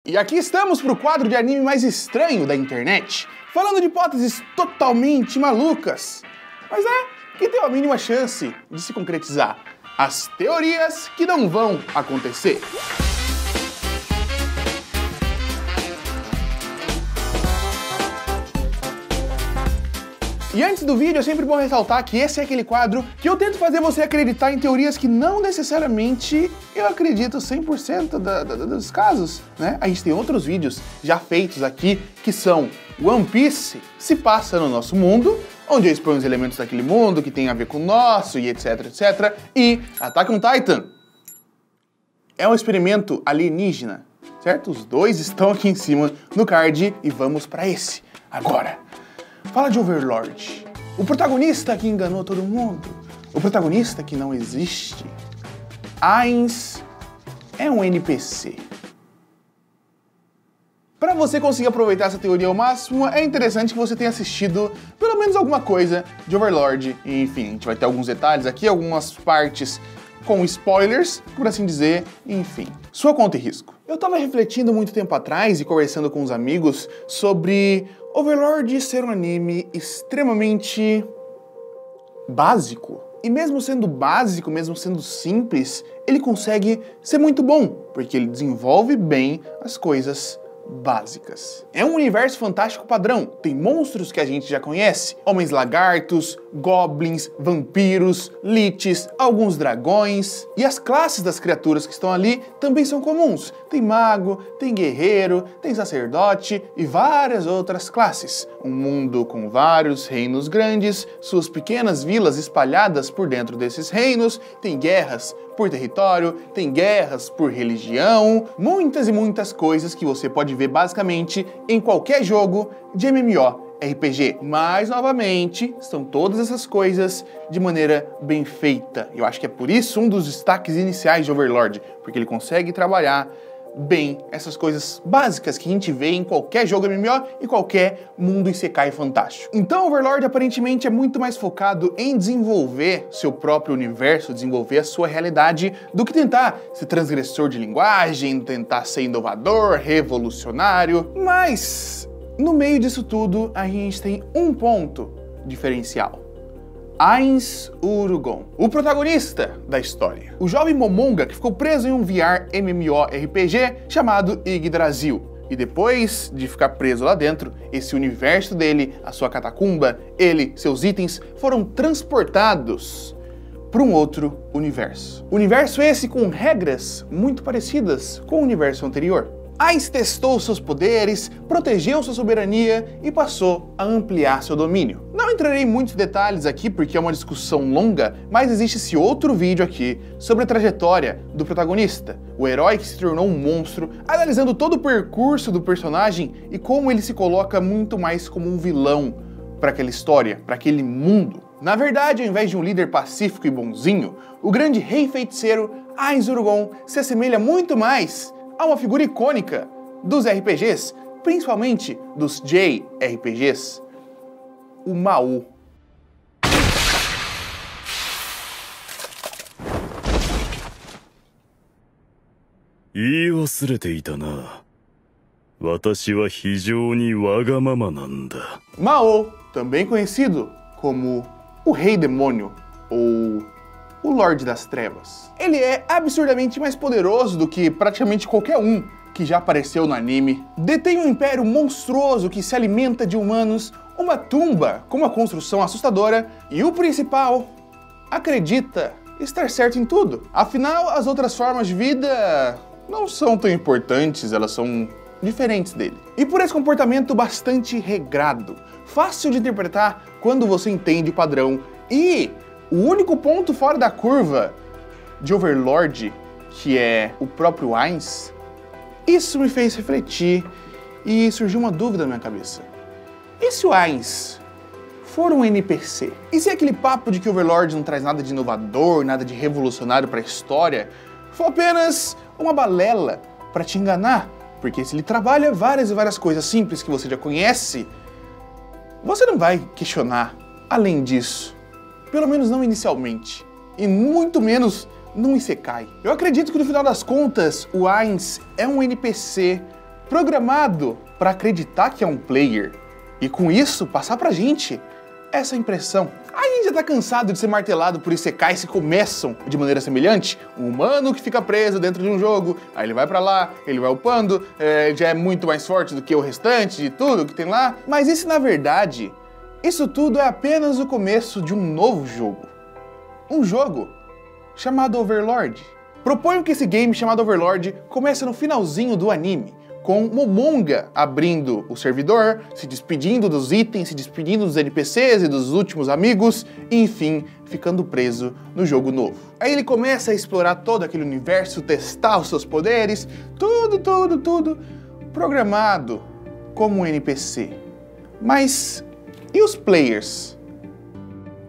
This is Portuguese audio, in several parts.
E aqui estamos para o quadro de anime mais estranho da internet, falando de hipóteses totalmente malucas, mas que tem a mínima chance de se concretizar. As teorias que não vão acontecer. E antes do vídeo, é sempre bom ressaltar que esse é aquele quadro que eu tento fazer você acreditar em teorias que não necessariamente eu acredito 100% dos casos, né? A gente tem outros vídeos já feitos aqui que são One Piece se passa no nosso mundo, onde eu exponho os elementos daquele mundo que tem a ver com o nosso e etc, etc. E Attack on Titan é um experimento alienígena, certo? Os dois estão aqui em cima no card e vamos para esse agora. Fala de Overlord, o protagonista que enganou todo mundo, o protagonista que não existe. Ainz é um NPC. Para você conseguir aproveitar essa teoria ao máximo, é interessante que você tenha assistido pelo menos alguma coisa de Overlord. E, enfim, a gente vai ter alguns detalhes aqui, algumas partes com spoilers, por assim dizer, enfim. Sua conta e risco. Eu tava refletindo muito tempo atrás e conversando com uns amigos sobre Overlord ser um anime extremamente básico. E mesmo sendo básico, mesmo sendo simples, ele consegue ser muito bom, porque ele desenvolve bem as coisas básicas. É um universo fantástico padrão, tem monstros que a gente já conhece, homens lagartos, goblins, vampiros, liches, alguns dragões, e as classes das criaturas que estão ali também são comuns. Tem mago, tem guerreiro, tem sacerdote e várias outras classes. Um mundo com vários reinos grandes, suas pequenas vilas espalhadas por dentro desses reinos, tem guerras por território, tem guerras por religião, muitas e muitas coisas que você pode ver basicamente em qualquer jogo de MMORPG. Mas, novamente, estão todas essas coisas de maneira bem feita. Eu acho que é por isso um dos destaques iniciais de Overlord, porque ele consegue trabalhar bem essas coisas básicas que a gente vê em qualquer jogo MMO e qualquer mundo isekai fantástico. Então Overlord aparentemente é muito mais focado em desenvolver seu próprio universo, desenvolver a sua realidade, do que tentar ser transgressor de linguagem, tentar ser inovador, revolucionário. Mas no meio disso tudo a gente tem um ponto diferencial. Ainz Urugon, o protagonista da história. O jovem Momonga que ficou preso em um VR MMORPG chamado Yggdrasil. E depois de ficar preso lá dentro, esse universo dele, a sua catacumba, ele, seus itens, foram transportados para um outro universo. Universo esse com regras muito parecidas com o universo anterior. Ainz testou seus poderes, protegeu sua soberania e passou a ampliar seu domínio. Não entrarei em muitos detalhes aqui porque é uma discussão longa, mas existe esse outro vídeo aqui sobre a trajetória do protagonista, o herói que se tornou um monstro, analisando todo o percurso do personagem e como ele se coloca muito mais como um vilão para aquela história, para aquele mundo. Na verdade, ao invés de um líder pacífico e bonzinho, o grande rei feiticeiro Ainz Urugon se assemelha muito mais a uma figura icônica dos RPGs, principalmente dos JRPGs, o Mao. Mao, também conhecido como o Rei Demônio ou o Lorde das Trevas. Ele é absurdamente mais poderoso do que praticamente qualquer um que já apareceu no anime. Detém um império monstruoso que se alimenta de humanos, uma tumba com uma construção assustadora e o principal, acredita estar certo em tudo. Afinal, as outras formas de vida não são tão importantes, elas são diferentes dele. E por esse comportamento bastante regrado, fácil de interpretar quando você entende o padrão e o único ponto fora da curva de Overlord, que é o próprio Ainz, isso me fez refletir e surgiu uma dúvida na minha cabeça. E se o Ainz for um NPC? E se aquele papo de que Overlord não traz nada de inovador, nada de revolucionário para a história, for apenas uma balela para te enganar? Porque se ele trabalha várias e várias coisas simples que você já conhece, você não vai questionar além disso. Pelo menos não inicialmente. E muito menos num isekai. Eu acredito que no final das contas, o Ainz é um NPC programado para acreditar que é um player e com isso passar pra gente essa impressão. A gente já tá cansado de ser martelado por isekais que começam de maneira semelhante. Um humano que fica preso dentro de um jogo, aí ele vai pra lá, ele vai upando, já é muito mais forte do que o restante de tudo que tem lá. Mas isso, na verdade, isso tudo é apenas o começo de um novo jogo. Um jogo chamado Overlord. Proponho que esse game chamado Overlord comece no finalzinho do anime, com Momonga abrindo o servidor, se despedindo dos itens, se despedindo dos NPCs e dos últimos amigos, e enfim, ficando preso no jogo novo. Aí ele começa a explorar todo aquele universo, testar os seus poderes, tudo programado como um NPC. Mas e os players?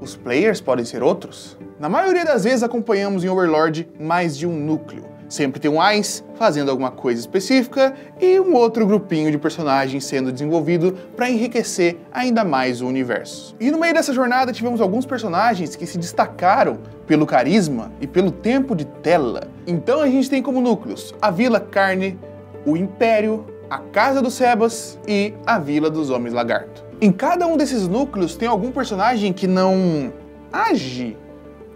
Os players podem ser outros? Na maioria das vezes acompanhamos em Overlord mais de um núcleo. Sempre tem um Ainz fazendo alguma coisa específica e um outro grupinho de personagens sendo desenvolvido para enriquecer ainda mais o universo. E no meio dessa jornada tivemos alguns personagens que se destacaram pelo carisma e pelo tempo de tela. Então a gente tem como núcleos a Vila Carne, o Império, a Casa dos Sebas e a Vila dos Homens Lagarto. Em cada um desses núcleos tem algum personagem que não age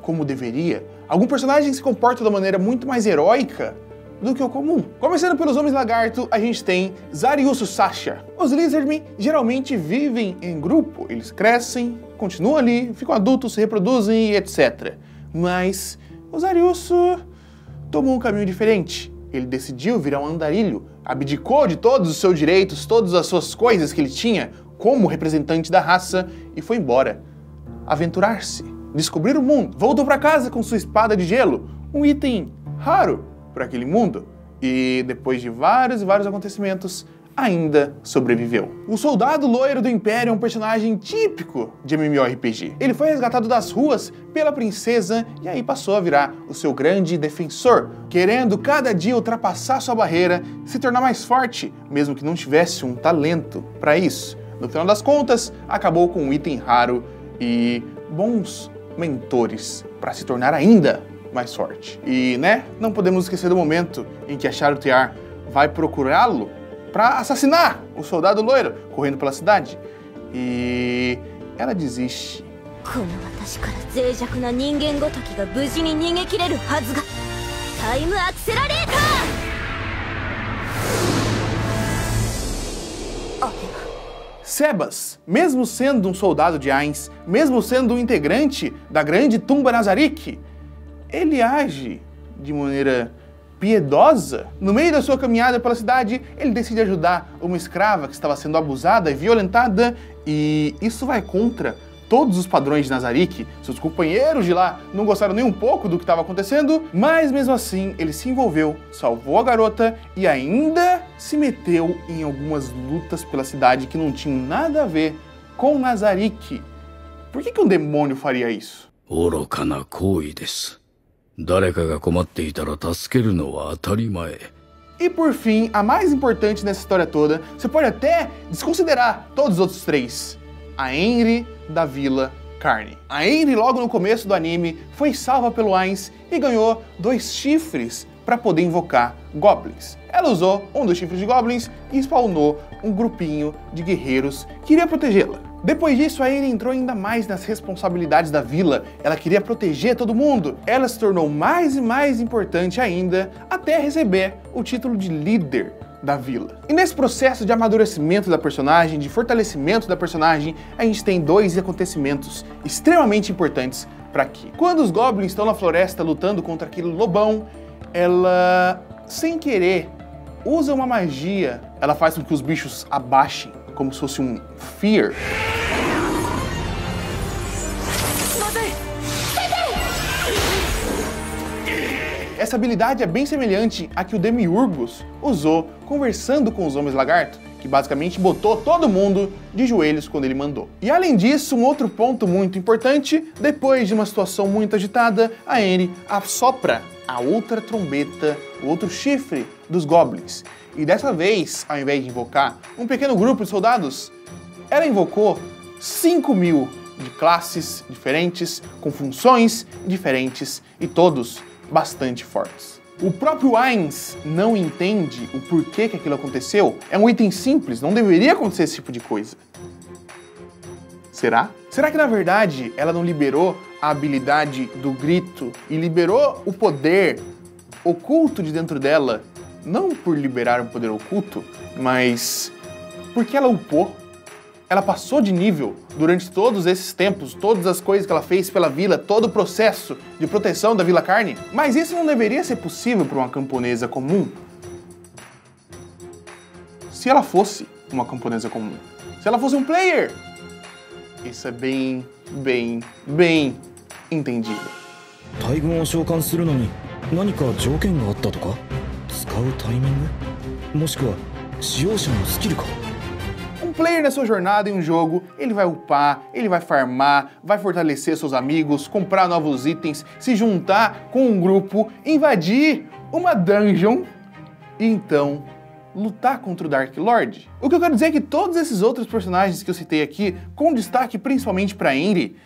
como deveria. Algum personagem se comporta de uma maneira muito mais heróica do que o comum. Começando pelos Homens Lagarto, a gente tem Zariusu Sasha. Os Lizardmen geralmente vivem em grupo. Eles crescem, continuam ali, ficam adultos, se reproduzem e etc. Mas o Zariusu tomou um caminho diferente. Ele decidiu virar um andarilho, abdicou de todos os seus direitos, todas as suas coisas que ele tinha como representante da raça e foi embora. Aventurar-se. Descobrir o mundo. Voltou para casa com sua espada de gelo, um item raro para aquele mundo, e depois de vários acontecimentos, ainda sobreviveu. O Soldado Loiro do Império é um personagem típico de MMORPG. Ele foi resgatado das ruas pela princesa e aí passou a virar o seu grande defensor, querendo cada dia ultrapassar sua barreira, se tornar mais forte, mesmo que não tivesse um talento para isso. No final das contas, acabou com um item raro e bons mentores para se tornar ainda mais forte. E, não podemos esquecer do momento em que a Charutiar vai procurá-lo para assassinar o Soldado Loiro, correndo pela cidade. E ela desiste. Sebas, mesmo sendo um soldado de Ainz, mesmo sendo um integrante da grande tumba Nazarick, ele age de maneira piedosa. No meio da sua caminhada pela cidade, ele decide ajudar uma escrava que estava sendo abusada e violentada, e isso vai contra todos os padrões de Nazarick. Seus companheiros de lá não gostaram nem um pouco do que estava acontecendo, mas mesmo assim ele se envolveu, salvou a garota e ainda se meteu em algumas lutas pela cidade que não tinham nada a ver com Nazarick. Por que um demônio faria isso? E por fim, a mais importante nessa história toda, você pode até desconsiderar todos os outros três. A Henry da Vila Carne. A Henry, logo no começo do anime, foi salva pelo Ainz e ganhou 2 chifres para poder invocar goblins. Ela usou um dos chifres de goblins e spawnou um grupinho de guerreiros que iria protegê-la. Depois disso, a Henry entrou ainda mais nas responsabilidades da vila. Ela queria proteger todo mundo. Ela se tornou mais e mais importante ainda, até receber o título de líder da vila. E nesse processo de amadurecimento da personagem, de fortalecimento da personagem, a gente tem 2 acontecimentos extremamente importantes para aqui. Quando os goblins estão na floresta lutando contra aquele lobão, ela, sem querer, usa uma magia. Ela faz com que os bichos abaixem, como se fosse um fear. Essa habilidade é bem semelhante à que o Demiurgus usou conversando com os Homens Lagarto, que basicamente botou todo mundo de joelhos quando ele mandou. E além disso, um outro ponto muito importante, depois de uma situação muito agitada, a Henry assopra a outra trombeta, o outro chifre dos Goblins. E dessa vez, ao invés de invocar um pequeno grupo de soldados, ela invocou 5.000 de classes diferentes, com funções diferentes e todos bastante fortes. O próprio Ainz não entende o porquê que aquilo aconteceu. É um item simples, não deveria acontecer esse tipo de coisa. Será? Será que na verdade ela não liberou a habilidade do grito e liberou o poder oculto de dentro dela, não por liberar um poder oculto, mas porque ela upou? Ela passou de nível durante todos esses tempos, todas as coisas que ela fez pela vila, todo o processo de proteção da Vila Carne. Mas isso não deveria ser possível para uma camponesa comum? Se ela fosse uma camponesa comum, se ela fosse um player, isso é bem entendível. 大軍を召喚するのに何か条件があったとか？使うタイミング？もしくは使用者のスキルか？ Um player na sua jornada em um jogo, ele vai upar, ele vai farmar, vai fortalecer seus amigos, comprar novos itens, se juntar com um grupo, invadir uma dungeon e então lutar contra o Dark Lord. O que eu quero dizer é que todos esses outros personagens que eu citei aqui, com destaque principalmente para Henry,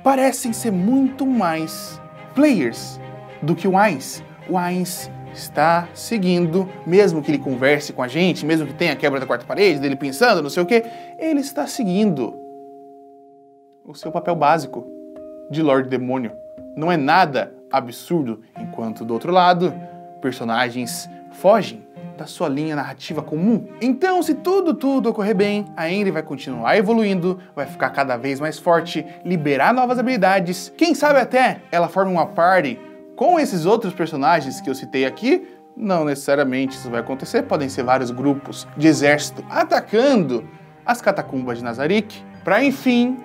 parecem ser muito mais players do que o Ainz. O Ainz está seguindo, mesmo que ele converse com a gente, mesmo que tenha a quebra da quarta parede, dele pensando, não sei o que, ele está seguindo o seu papel básico de Lorde Demônio. Não é nada absurdo, enquanto do outro lado, personagens fogem da sua linha narrativa comum. Então, se tudo ocorrer bem, a Henry vai continuar evoluindo, vai ficar cada vez mais forte, liberar novas habilidades, quem sabe até ela forma uma party com esses outros personagens que eu citei aqui. Não necessariamente isso vai acontecer, podem ser vários grupos de exército atacando as catacumbas de Nazarick, para enfim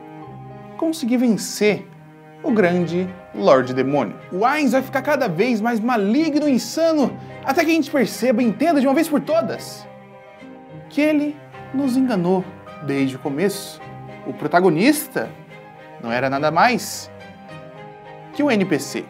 conseguir vencer o grande Lorde Demônio. O Ainz vai ficar cada vez mais maligno e insano, até que a gente perceba e entenda de uma vez por todas que ele nos enganou desde o começo. O protagonista não era nada mais que o NPC.